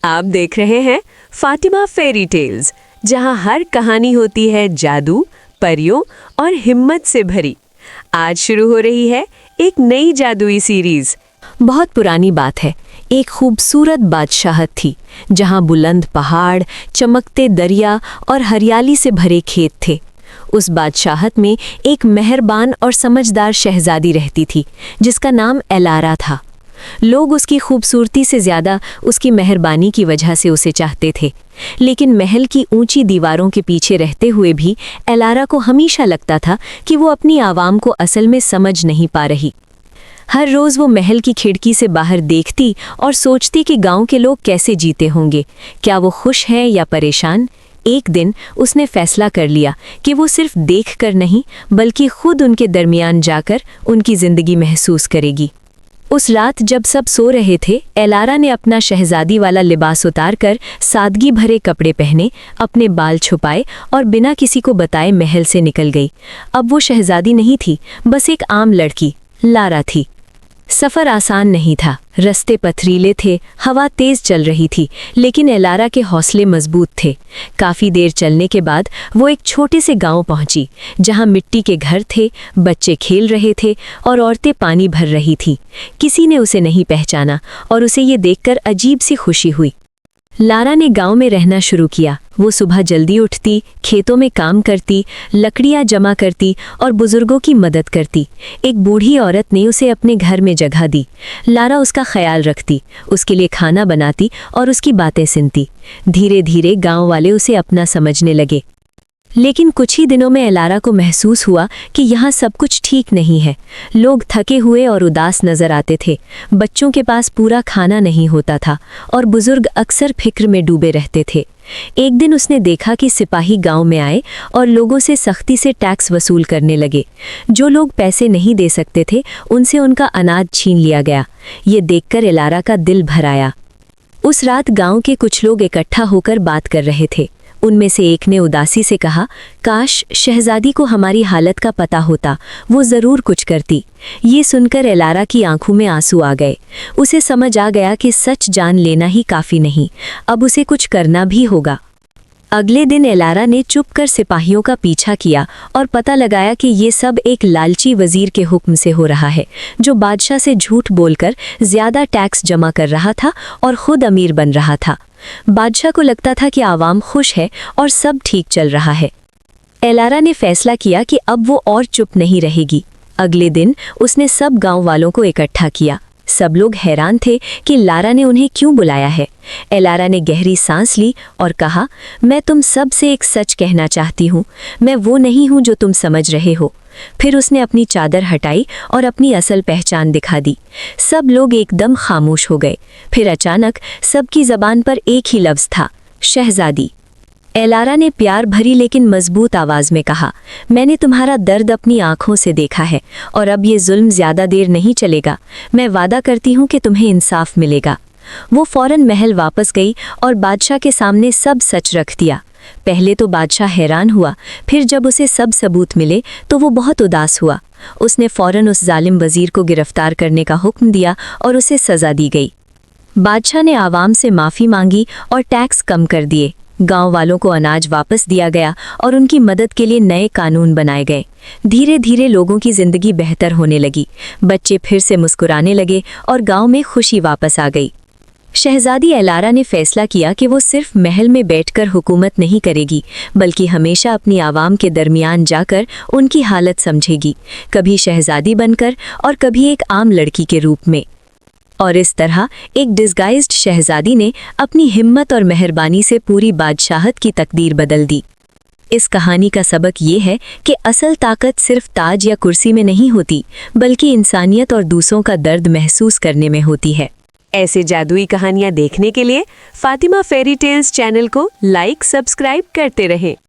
आप देख रहे हैं फातिमा फेरी टेल्स, जहां हर कहानी होती है जादू, परियों और हिम्मत से भरी। आज शुरू हो रही है एक नई जादुई सीरीज। बहुत पुरानी बात है, एक खूबसूरत बादशाहत थी जहां बुलंद पहाड़, चमकते दरिया और हरियाली से भरे खेत थे। उस बादशाहत में एक मेहरबान और समझदार शहजादी रहती थी जिसका नाम एलारा था। लोग उसकी खूबसूरती से ज़्यादा उसकी मेहरबानी की वजह से उसे चाहते थे, लेकिन महल की ऊंची दीवारों के पीछे रहते हुए भी एलारा को हमेशा लगता था कि वो अपनी आवाम को असल में समझ नहीं पा रही। हर रोज़ वो महल की खिड़की से बाहर देखती और सोचती कि गांव के लोग कैसे जीते होंगे, क्या वो खुश हैं या परेशान। एक दिन उसने फैसला कर लिया कि वो सिर्फ देखकर नहीं बल्कि खुद उनके दरमियान जाकर उनकी ज़िंदगी महसूस करेगी। उस रात जब सब सो रहे थे, एलारा ने अपना शहजादी वाला लिबास उतारकर सादगी भरे कपड़े पहने, अपने बाल छुपाए और बिना किसी को बताए महल से निकल गई। अब वो शहजादी नहीं थी, बस एक आम लड़की लारा थी। सफ़र आसान नहीं था, रास्ते पथरीले थे, हवा तेज़ चल रही थी, लेकिन एलारा के हौसले मजबूत थे। काफ़ी देर चलने के बाद वो एक छोटे से गांव पहुंची, जहां मिट्टी के घर थे, बच्चे खेल रहे थे और औरतें पानी भर रही थीं। किसी ने उसे नहीं पहचाना और उसे ये देखकर अजीब सी खुशी हुई। लारा ने गांव में रहना शुरू किया। वो सुबह जल्दी उठती, खेतों में काम करती, लकड़ियां जमा करती और बुजुर्गों की मदद करती। एक बूढ़ी औरत ने उसे अपने घर में जगह दी। लारा उसका ख्याल रखती, उसके लिए खाना बनाती और उसकी बातें सुनती। धीरे धीरे गांव वाले उसे अपना समझने लगे। लेकिन कुछ ही दिनों में एलारा को महसूस हुआ कि यहाँ सब कुछ ठीक नहीं है। लोग थके हुए और उदास नजर आते थे, बच्चों के पास पूरा खाना नहीं होता था और बुजुर्ग अक्सर फिक्र में डूबे रहते थे। एक दिन उसने देखा कि सिपाही गांव में आए और लोगों से सख्ती से टैक्स वसूल करने लगे। जो लोग पैसे नहीं दे सकते थे, उनसे उनका अनाज छीन लिया गया। ये देखकर एलारा का दिल भर आया। उस रात गाँव के कुछ लोग इकट्ठा होकर बात कर रहे थे। उनमें से एक ने उदासी से कहा, काश शहजादी को हमारी हालत का पता होता, वो ज़रूर कुछ करती। ये सुनकर एलारा की आंखों में आंसू आ गए। उसे समझ आ गया कि सच जान लेना ही काफ़ी नहीं, अब उसे कुछ करना भी होगा। अगले दिन एलारा ने चुपकर सिपाहियों का पीछा किया और पता लगाया कि ये सब एक लालची वजीर के हुक्म से हो रहा है, जो बादशाह से झूठ बोलकर ज़्यादा टैक्स जमा कर रहा था और ख़ुद अमीर बन रहा था। बादशाह को लगता था कि आवाम खुश है और सब ठीक चल रहा है। एलारा ने फैसला किया कि अब वो और चुप नहीं रहेगी। अगले दिन उसने सब गांव वालों को इकट्ठा किया। सब लोग हैरान थे कि लारा ने उन्हें क्यों बुलाया है। एलारा ने गहरी सांस ली और कहा, मैं तुम सब से एक सच कहना चाहती हूँ, मैं वो नहीं हूँ जो तुम समझ रहे हो। फिर उसने अपनी चादर हटाई और अपनी असल पहचान दिखा दी। सब लोग एकदम खामोश हो गए। फिर अचानक सबकी ज़बान पर एक ही लफ्ज़ था, शहजादी। एलारा ने प्यार भरी लेकिन मजबूत आवाज़ में कहा, मैंने तुम्हारा दर्द अपनी आँखों से देखा है और अब ये जुल्म ज़्यादा देर नहीं चलेगा। मैं वादा करती हूँ कि तुम्हें इंसाफ मिलेगा। वो फ़ौरन महल वापस गई और बादशाह के सामने सब सच रख दिया। पहले तो बादशाह हैरान हुआ, फिर जब उसे सब सबूत मिले तो वो बहुत उदास हुआ। उसने फ़ौरन उस जालिम वज़ीर को गिरफ्तार करने का हुक्म दिया और उसे सज़ा दी गई। बादशाह ने आवाम से माफ़ी मांगी और टैक्स कम कर दिए। गांव वालों को अनाज वापस दिया गया और उनकी मदद के लिए नए कानून बनाए गए। धीरे धीरे लोगों की ज़िंदगी बेहतर होने लगी। बच्चे फिर से मुस्कुराने लगे और गांव में खुशी वापस आ गई। शहजादी एलारा ने फैसला किया कि वो सिर्फ महल में बैठकर हुकूमत नहीं करेगी, बल्कि हमेशा अपनी आवाम के दरमियान जाकर उनकी हालत समझेगी, कभी शहजादी बनकर और कभी एक आम लड़की के रूप में। और इस तरह एक डिस्गाइज्ड शहजादी ने अपनी हिम्मत और मेहरबानी से पूरी बादशाहत की तकदीर बदल दी। इस कहानी का सबक ये है कि असल ताकत सिर्फ ताज या कुर्सी में नहीं होती, बल्कि इंसानियत और दूसरों का दर्द महसूस करने में होती है। ऐसे जादुई कहानियाँ देखने के लिए फातिमा फेरी टेल्स चैनल को लाइक, सब्सक्राइब करते रहें।